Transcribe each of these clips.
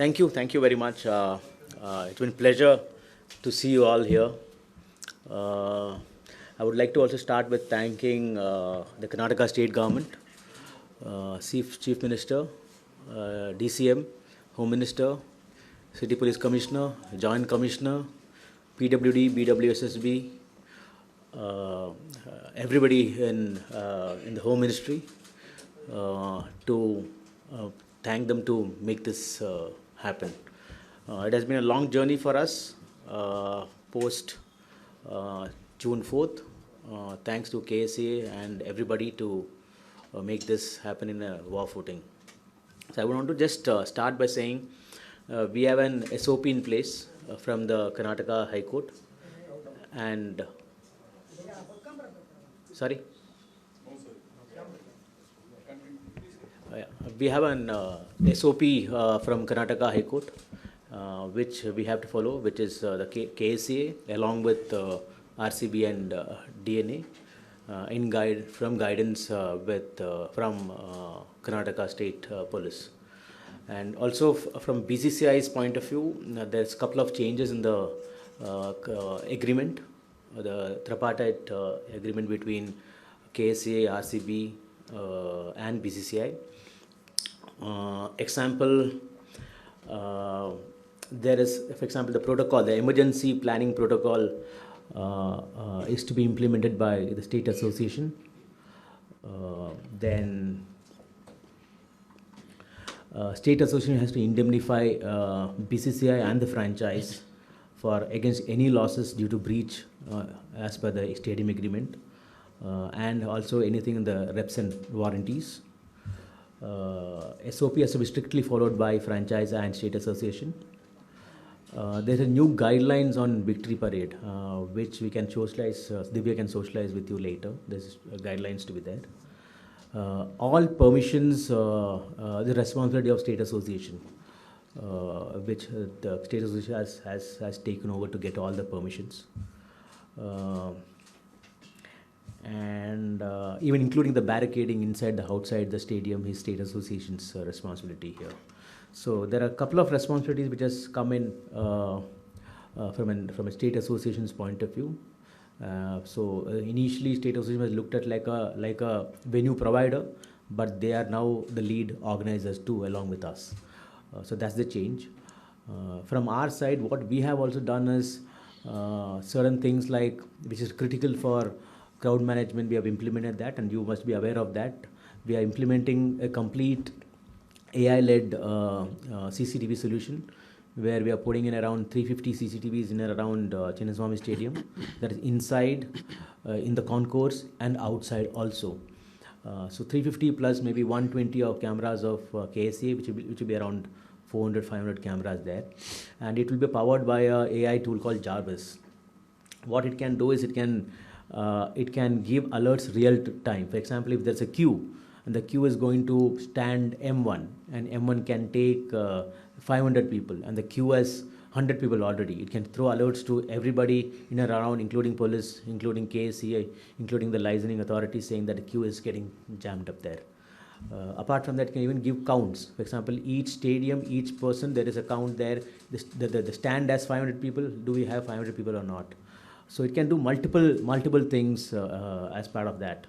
Thank you very much. It's been a pleasure to see you all here. Uh, I would like to also start with thanking the Karnataka State Government, Chief Minister, DCM, Home Minister, City Police Commissioner, Joint Commissioner, PWD, BWSSB, everybody in the Home Ministry, to thank them to make this happen. It has been a long journey for us post June 4th. Thanks to KSCA and everybody to make this happen in a war footing. So I want to just start by saying we have an SOP in place from the Karnataka High Court, and sorry. We have an SOP from Karnataka High Court, which we have to follow, which is the KSCA along with RCB and DNA, from guidance from Karnataka State Police. And also from BCCI's point of view, there's a couple of changes in the agreement, the tripartite agreement between KSCA, RCB, and BCCI. Example, there is, for example, the protocol, the emergency planning protocol is to be implemented by the state association. Then state association has to indemnify BCCI and the franchise for against any losses due to breach as per the stadium agreement, and also anything in the reps and warranties. SOP has to be strictly followed by franchise and state association. There's a new guidelines on victory parade, which we can socialize. Divya can socialize with you later. There's guidelines to be there. All permissions, the responsibility of state association, which the state association has taken over to get all the permissions. And even including the barricading inside the outside the stadium is state association's responsibility here. So there are a couple of responsibilities which has come in from a state association's point of view. So initially state association was looked at like a venue provider, but they are now the lead organizers too along with us. So that's the change. From our side, what we have also done is certain things like which is critical for crowd management, we have implemented that, and you must be aware of that. We are implementing a complete AI-led CCTV solution, where we are putting in around 350 CCTVs in and around Chinnaswamy Stadium, that is inside, in the concourse and outside also. So 350 plus maybe 120 of cameras of KSCA, which will be around 400-500 cameras there, and it will be powered by a AI tool called Jarvis. What it can do is it can give alerts real time. For example, if there's a queue and the queue is going to stand M1 and M1 can take 500 people and the queue has 100 people already, it can throw alerts to everybody in and around, including police, including KSCA, including the licensing authority, saying that the queue is getting jammed up there. Apart from that, it can even give counts. For example, each stadium, each person, there is a count there. The stand has 500 people. Do we have 500 people or not? So it can do multiple things as part of that.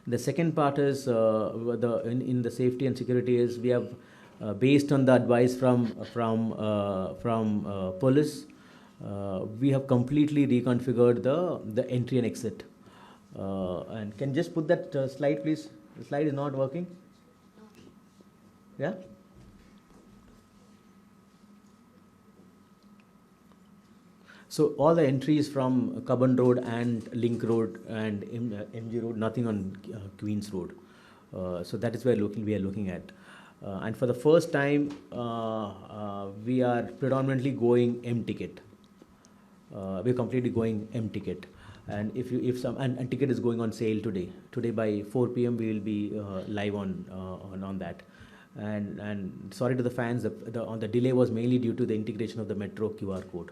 The second part is in the safety and security is we have based on the advice from police, we have completely reconfigured the entry and exit. And can you just put that slide, please? The slide is not working. Yeah. So all the entries from Cubbon Road and Link Road and MG Road, nothing on Queens Road. So that is where we are looking at. And for the first time, we are predominantly going M ticket. We're completely going M ticket. And and ticket is going on sale today. Today by 4 p.m. we will be live on that. And sorry to the fans, the delay was mainly due to the integration of the Metro QR code.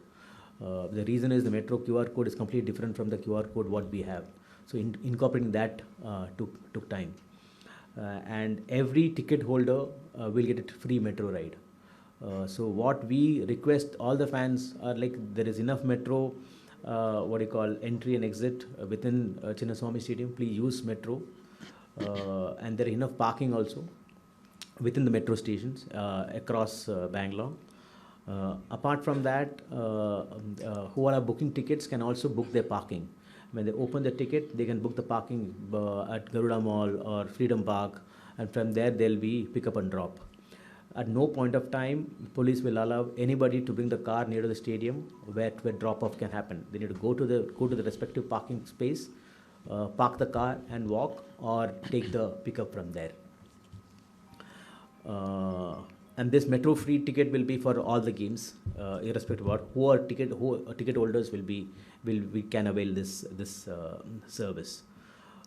The reason is the Metro QR code is completely different from the QR code what we have. So incorporating that took time. And every ticket holder will get a free metro ride. So what we request all the fans are like, there is enough metro, what do you call, entry and exit within Chinnaswamy Stadium. Please use metro, and there is enough parking also within the metro stations across Bangalore. Apart from that, who are booking tickets can also book their parking. When they open the ticket, they can book the parking at Garuda Mall or Freedom Park, and from there they'll be pick up and drop. At no point of time, police will allow anybody to bring the car near to the stadium where drop off can happen. They need to go to the respective parking space, park the car and walk, or take the pickup from there. And this metro free ticket will be for all the games, irrespective of who ticket holders we can avail this service.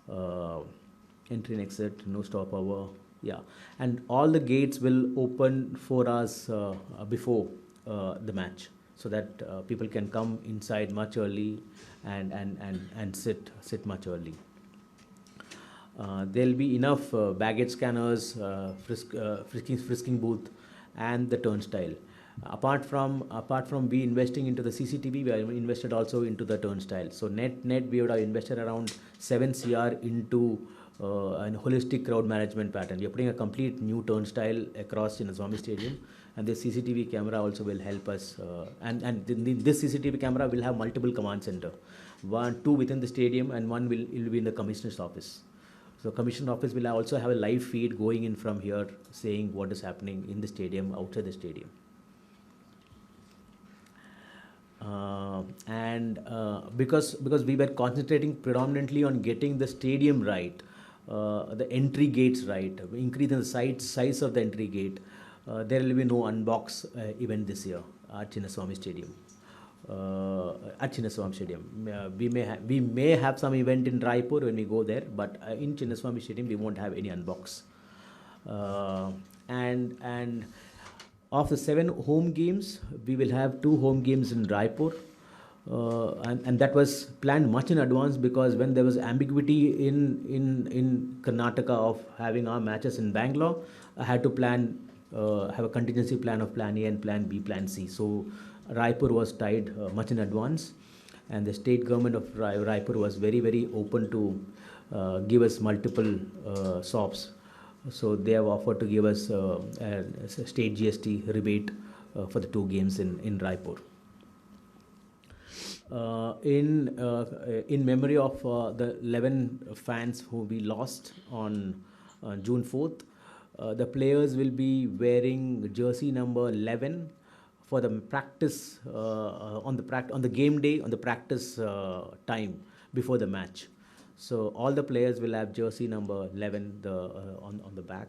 Entry and exit, no stopover, yeah, and all the gates will open 4 hours before the match, so that people can come inside much early and sit much early. There'll be enough baggage scanners, frisking booth, and the turnstile. Apart from we investing into the CCTV, we are invested also into the turnstile. So net we would have invested around 7 crore into an holistic crowd management pattern. We are putting a complete new turnstile across Chinnaswamy Stadium, and this CCTV camera also will help us. And this CCTV camera will have multiple command center, 2 within the stadium, and 1 will be in the commissioner's office. So commissioner office will also have a live feed going in from here, saying what is happening in the stadium, outside the stadium. Because we were concentrating predominantly on getting the stadium right, the entry gates right, increasing the size of the entry gate, there will be no unbox event this year at Chinnaswamy Stadium. We may have some event in Raipur when we go there, but in Chinnaswamy Stadium we won't have any unbox. And of the 7 home games, we will have 2 home games in Raipur, and that was planned much in advance, because when there was ambiguity in Karnataka of having our matches in Bangalore, I had to have a contingency plan of plan A and plan B, plan C. So Raipur was tied much in advance, and the state government of Raipur was very, very open to give us multiple SOPs. So they have offered to give us a state GST rebate for the 2 games in Raipur. In memory of the 11 fans who we lost on June 4th, the players will be wearing jersey number 11 for the practice on the game day, on the practice time before the match. So all the players will have jersey number 11 on the back,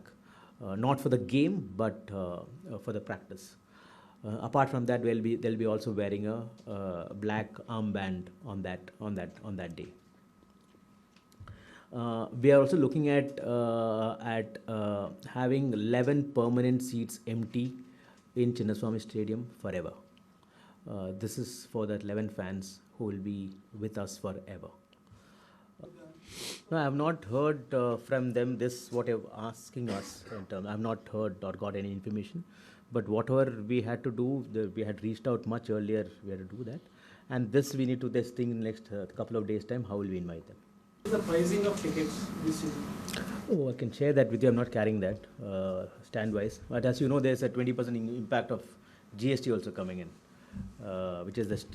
not for the game, but for the practice. Apart from that, they'll be also wearing a black armband on that day. We are also looking at having 11 permanent seats empty in Chinnaswamy Stadium forever. This is for the 11 fans who will be with us forever. No, I have not heard from them this, what you're asking us in terms. I have not heard or got any information. But whatever we had to do, we had reached out much earlier, we had to do that. And this, we need to this thing in the next couple of days' time, how will we invite them? The pricing of tickets this season? Oh, I can share that with you. I'm not carrying that stand-wise. But as you know, there's a 20% impact of GST also coming in, which is the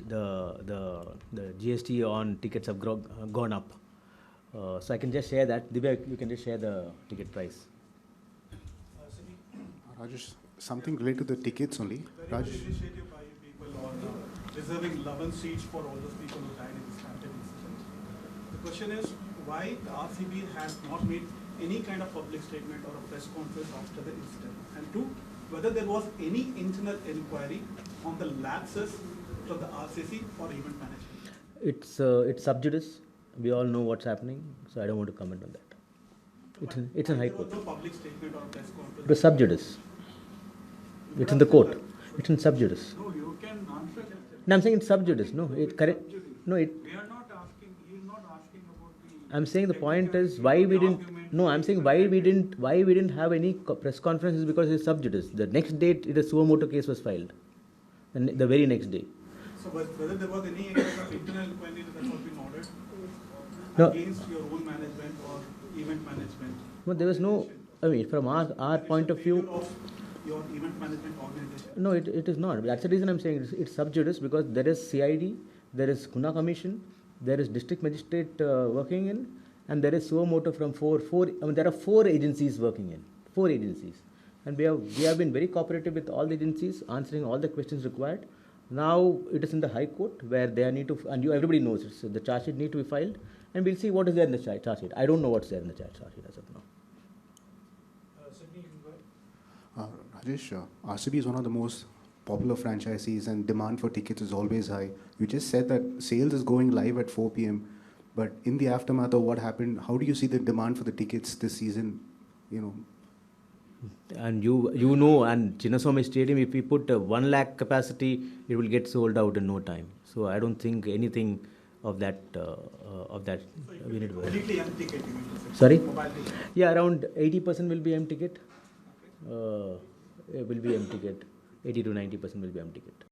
GST on tickets have gone up. So I can just share that. Divya, you can just share the ticket price. Rajesh, something related to the tickets only. Rajesh. Initiative by people on reserving 11 seats for all those people who died in this tragedy incident. The question is why the RCB has not made any kind of public statement or a press conference after the incident, and 2, whether there was any internal inquiry on the lapses from the RCC or event management. It's sub judice. We all know what's happening, so I don't want to comment on that. It's in High Court. There was no public statement or press conference. It's sub judice. It's in the court. It's in sub judice. No, you can answer that. No, I'm saying it's sub judice. No, it correct. No, it. We are not asking. He is not asking about the I'm saying the point is why we didn't. No, I'm saying why we didn't have any press conferences because it's sub judice. The next day, the suo motu case was filed, and the very next day. So, whether there was any kind of internal inquiry that has been ordered No. against your own management or event management? No, there was no. I mean, from our point of view. Of your event management organization? No, it is not. That's the reason I'm saying it's sub judice because there is CID, there is Kuna Commission, there is District Magistrate working in, and there is suo motu from four. I mean, there are 4 agencies working in. 4 agencies. And we have been very cooperative with all the agencies, answering all the questions required. Now it is in the High Court where they need to, and everybody knows it. So the charge sheet need to be filed, and we'll see what is there in the charge sheet. I don't know what's there in the charge sheet as of now. Sydney, you can go ahead. Rajesh, RCB is one of the most popular franchisees and demand for tickets is always high. You just said that sales is going live at 4 p.m. But in the aftermath of what happened, how do you see the demand for the tickets this season? And you know, and Chinnaswamy Stadium, if we put 1 lakh capacity, it will get sold out in no time. So I don't think anything of that we need to worry. Completely empty ticket, you mean to say? Sorry? Mobile ticket. Yeah, around 80% will be M ticket. It will be M ticket. 80 to 90% will be M ticket.